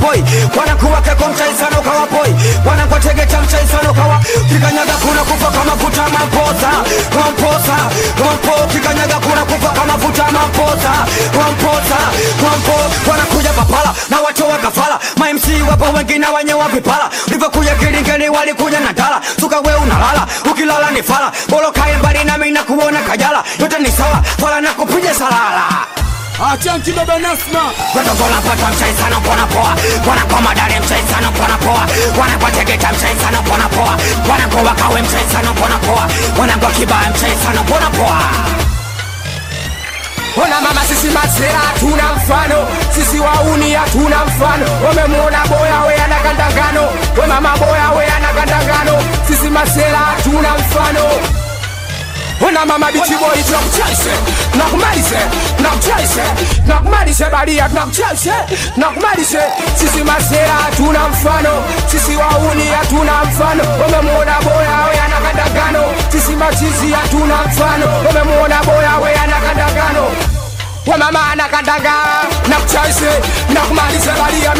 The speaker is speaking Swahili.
boy. Wanakuwa keko mchai sana ukawa boy. Wanakuwa tegeta mchai sana ukawa. Kikanyaga kuna kufa kama futa mamposa. Mamposa, mampo. Kikanyaga kuna kufa kama futa mamposa. Mamposa, mampo. Wanakuja papala na wachowa kafala. Ma MC wapo wengi na wanyewa vipala. Ulivokuja kilingeni walikuja na dala. Suka we unalala, ukilala ni fala. Bolo kaya mbali na mina kuona kajala. Yote ni sawa, fala na kupija salala. Achanti baba Nasma. Wanakola pata mchai sana pona poa. Wanakuwa madari mchai sana pona poa. Wanakuwa tegeta mchai sana pona poa. Wanakuwa kawe mchai sana pona poa. Wanakuwa kibaya mchai sana pona poa. Ona mama sisi masera tuna mfano. Sisi wauni hatuna mfano. Wamemuona boya we anakandangano. We mama boya we anakandangano. Sisi masera tuna mfano. Ona mama bichi boy tunakuchase. Tunakumalize. Tunakuchase. Tunakumalize badia tunakuchase. Tunakumalize. Sisi masera tuna mfano. Sisi wauni hatuna mfano. Wamemuona boya we anakandangano. Sisi machizi hatuna mfano. Wamemuona boya we anakandangano. We mama anakandanga. Nakuchase. Nakumalize badia